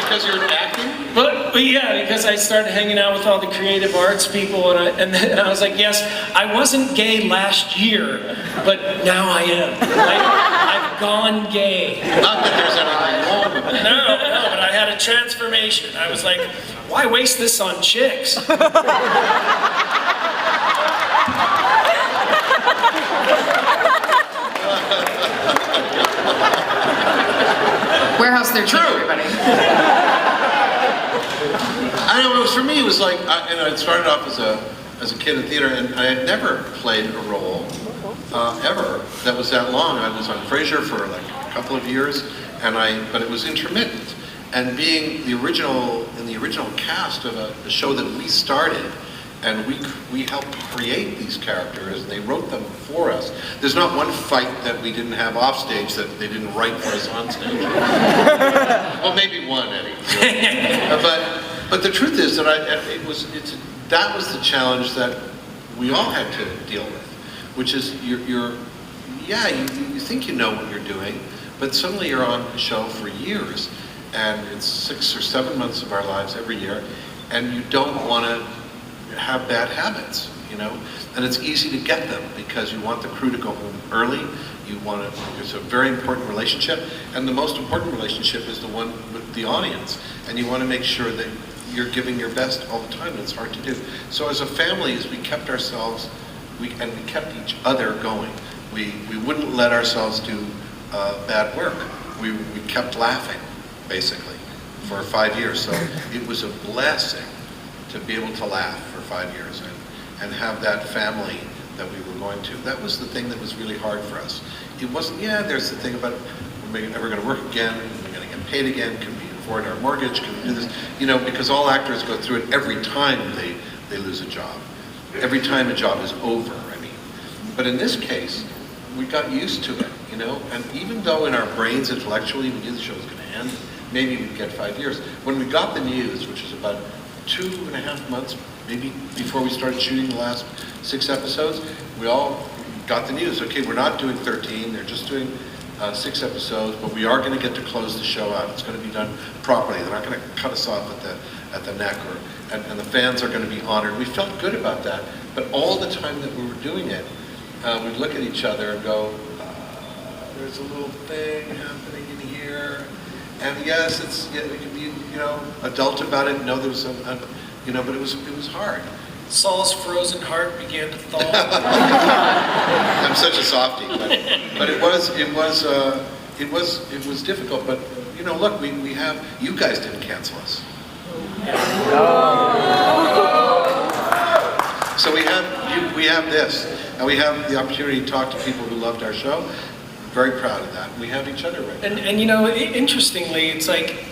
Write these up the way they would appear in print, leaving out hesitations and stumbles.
because you're acting? But yeah, because I started hanging out with all the creative arts people, and then I was like, yes, I wasn't gay last year, but now I am. I've gone gay. Not that there's anything wrong with it. No, but I had a transformation. I was like, why waste this on chicks? Warehouse 13, everybody. I know, for me, it was like, I started off as a kid in theater, and I had never played a role, ever, that was that long. I was on Frasier for like a couple of years, but it was intermittent. And being in the original cast of a show that we started, and we helped create these characters, and they wrote them for us. There's not one fight that we didn't have off stage that they didn't write for us on stage. Well, maybe one, Eddie. But the truth is that that was the challenge that we all had to deal with, which is you think you know what you're doing, but suddenly you're on a show for years, and it's 6 or 7 months of our lives every year, and you don't want to have bad habits, and it's easy to get them because you want the crew to go home early. It's a very important relationship, and the most important relationship is the one with the audience, and you want to make sure that you're giving your best all the time, and it's hard to do. So as a family, as we kept ourselves, we kept each other going. We wouldn't let ourselves do bad work. We kept laughing, basically, for 5 years. So it was a blessing to be able to laugh for 5 years and have that family that we were going to. That was the thing that was really hard for us. It wasn't, there's the thing about, are we ever going to work again? Are we going to get paid again? Can we afford our mortgage? Can we do this? Because all actors go through it every time they lose a job. Every time a job is over, I mean. But in this case, we got used to it, and even though in our brains intellectually we knew the show was going to end, maybe we'd get 5 years. When we got the news, which was about 2.5 months, maybe before we started shooting the last 6 episodes, we all got the news. Okay, we're not doing 13, they're just doing 6 episodes, but we are going to get to close the show out. It's going to be done properly. They're not going to cut us off at the neck, and the fans are going to be honored. We felt good about that, but all the time that we were doing it, we'd look at each other and go, there's a little thing happening in here, and yes, we can be adult about it. No, there was but it was hard. Saul's frozen heart began to thaw. I'm such a softie, but it was difficult. But look, we have, you guys didn't cancel us. So we have this, and we have the opportunity to talk to people who loved our show. Very proud of that. We have each other right now. And interestingly, it's like,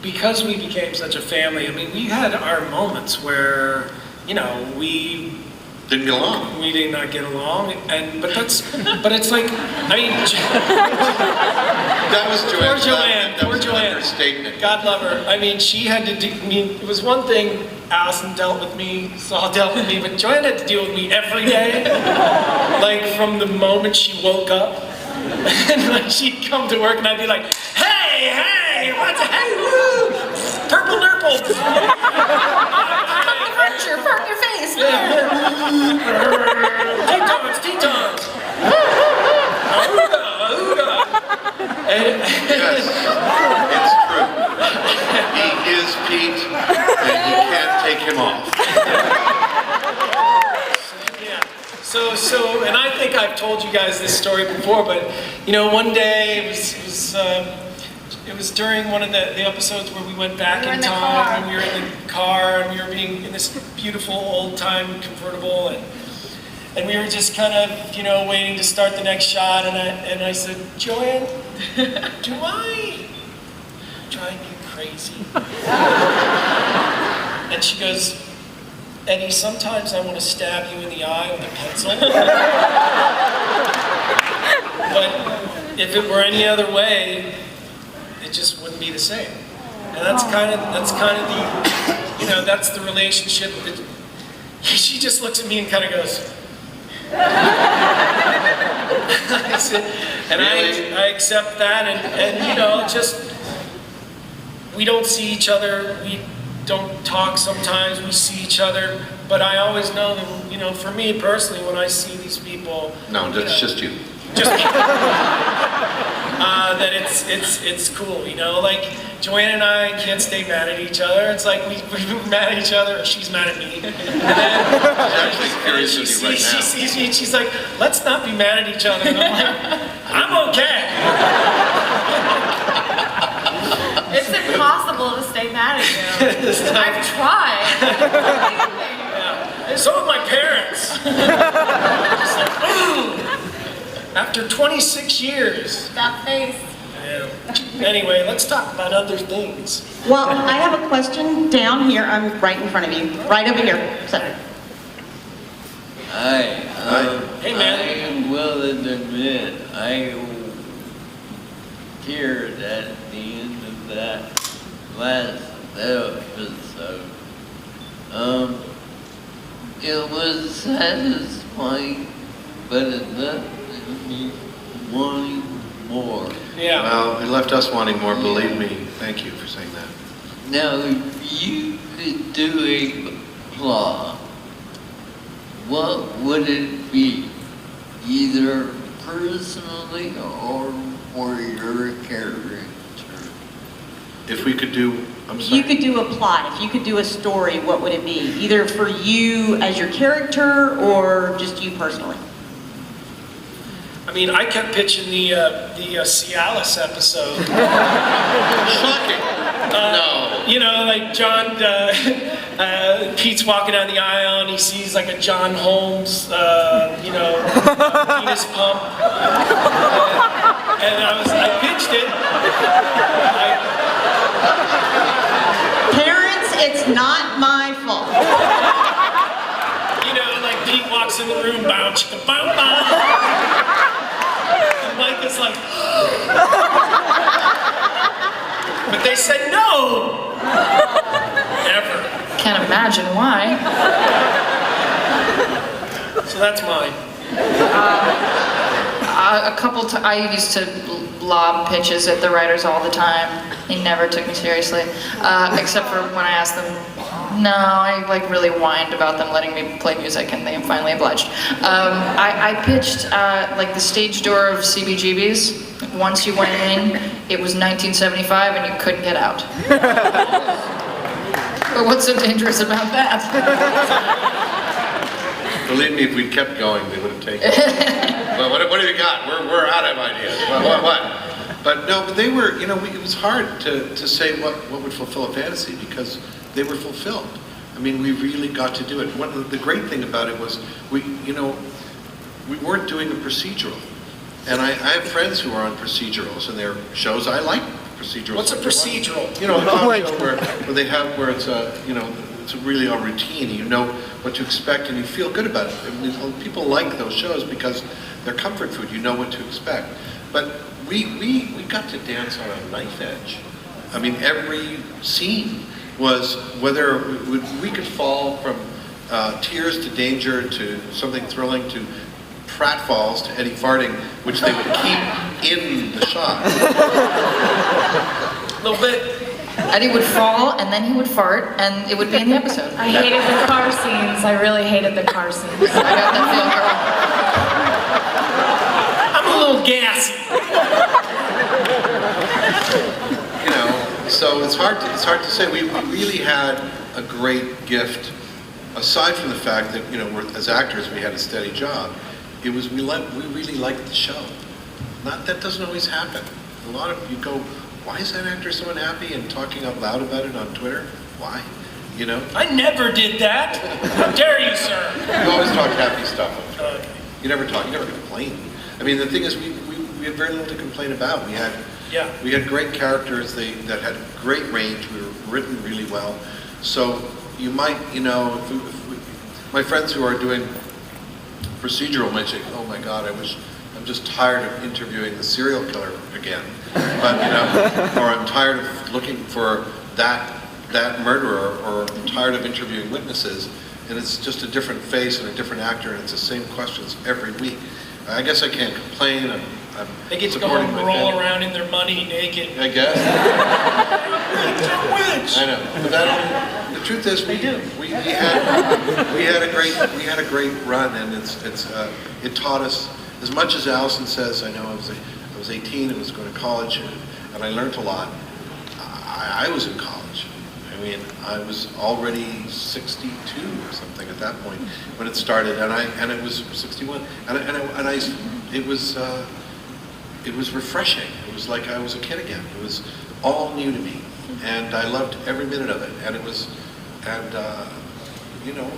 because we became such a family, I mean, we had our moments where, we didn't get along. We did not get along, but it's like, I mean, that was Joanne. Poor Joanne. Statement. God love her. I mean, she had to do, it was one thing Allison dealt with me, Saul dealt with me, but Joanne had to deal with me every day. Like, from the moment she woke up, and like she'd come to work and I'd be like, hey, what's woo, purple nurple. Furniture, fart in your face. Tetons. Ooga. Yes, it's true. He is Pete, and you can't take him off. So, and I think I've told you guys this story before, but one day it was during one of the episodes where we went back in time, and we were in the car, and we were being in this beautiful old-time convertible, and we were just kind of, waiting to start the next shot, and I said, Joanne, do I drive you crazy? And she goes, Eddie, sometimes I want to stab you in the eye with a pencil. But if it were any other way, it just wouldn't be the same. And that's kind of the, that's the relationship that she just looks at me and kind of goes. I accept that, and just we don't see each other, we don't talk sometimes, we see each other, but I always know that, you know, for me personally, when I see these people... No, it's just you. Just me. That it's cool, you know, like Joanne and I can't stay mad at each other. It's like we're mad at each other, or she's mad at me. And then, She's actually furious with you right now. She sees me and she's like, let's not be mad at each other. And I'm like, I'm okay. It's impossible to stay mad at you. I've tried. Yeah. So have my parents. Just like, ooh. After 26 years. That face. Yeah. Anyway, let's talk about other things. Well, I have a question down here. I'm right in front of you. Right over here. Sorry. Hi. Hey, man. I will admit, I teared at the end of that last episode. It was satisfying, but it left me wanting more. Yeah. Well, it left us wanting more, believe me. Thank you for saying that. Now, if you could do a plot, what would it be? Either personally or for your character? If we could do, I'm sorry. You could do a plot. If you could do a story, what would it be? Either for you as your character or just you personally? I mean, I kept pitching the Cialis episode. Shocking. No. You know, like John, Pete's walking down the aisle and he sees like a John Holmes, you know, penis pump. And I pitched it. Parents, it's not my fault. You know, like Pete walks in the room, bow, chicka, bow, bow. And Mike is like, but they said no. Never. Can't imagine why. So that's mine. I used to lob pitches at the writers all the time. They never took me seriously, except for when I asked them. No, I like really whined about them letting me play music, and they finally obliged. I pitched like the stage door of CBGB's. Once you went in, it was 1975, and you couldn't get out. But what's so dangerous about that? Believe me, if we kept going, they would have taken it. Well, what have you got? We're out of ideas. What? But no, but they were, you know, it was hard to say what would fulfill a fantasy because they were fulfilled. I mean, we really got to do it. One of the great thing about it was we weren't doing a procedural. And I have friends who are on procedurals and their shows. I like procedurals. What's a procedural? You know, a comedy show where it's it's really a routine. You know what to expect and you feel good about it. I mean, people like those shows because they're comfort food. You know what to expect. But we got to dance on a knife edge. I mean, every scene was whether we could fall from tears to danger to something thrilling to pratfalls to Eddie farting, which they would keep in the shot. A little bit. Eddie would fall, and then he would fart, and it would be in the episode. I hated the car scenes. I really hated the car scenes. I got that I'm feeling, girl. a little gassy. You know, so it's hard to say. We really had a great gift, aside from the fact that, you know, as actors we had a steady job. It was we really liked the show. That doesn't always happen. A lot of you go, why is that actor so unhappy and talking out loud about it on Twitter? Why? You know? I never did that. How dare you, sir? You always talk happy stuff on Twitter. Okay. You never complain. I mean, the thing is, we had very little to complain about. We had great characters that had great range. We were written really well. So you might, you know, if my friends who are doing procedural might say, oh my God, I'm just tired of interviewing the serial killer again. But, you know, or I'm tired of looking for that murderer, or I'm tired of interviewing witnesses, and it's just a different face and a different actor, and it's the same questions every week. I guess I can't complain. I'm They get to go supporting home my and roll family. around in their money naked. I guess. witch. I know, but that, the truth is, we had a great run, and it taught us as much as Allison says. I know I was 18, I was going to college, and I learned a lot. I was in college. I mean, I was already 62 or something at that point when it started, and it was 61, it was refreshing. It was like I was a kid again. It was all new to me, and I loved every minute of it. And it was, you know,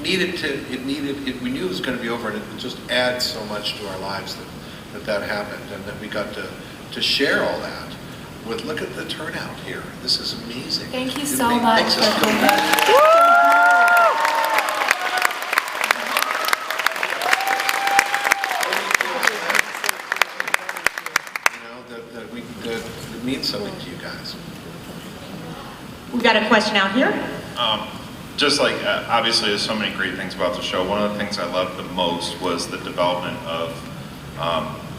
we knew it was going to be over, and it would just add so much to our lives that happened, and that we got to share all that. Look at the turnout here. This is amazing. Thank you so much. Makes us feel good. That it means something to you guys. We've got a question out here. Just like, obviously there's so many great things about the show. One of the things I loved the most was the development of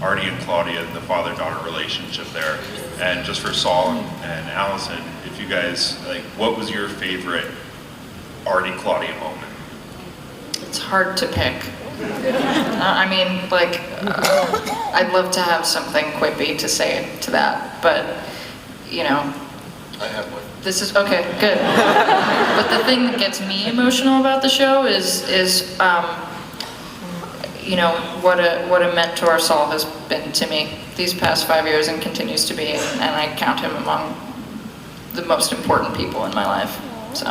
Artie and Claudia, the father-daughter relationship there. And just for Saul and Allison, if you guys, like, what was your favorite Artie-Claudia moment? It's hard to pick. I mean, like, I'd love to have something quippy to say to that, but, you know. I have one. This is, okay, good. But the thing that gets me emotional about the show is you know, what a mentor Saul has been to me these past 5 years and continues to be, and I count him among the most important people in my life, so.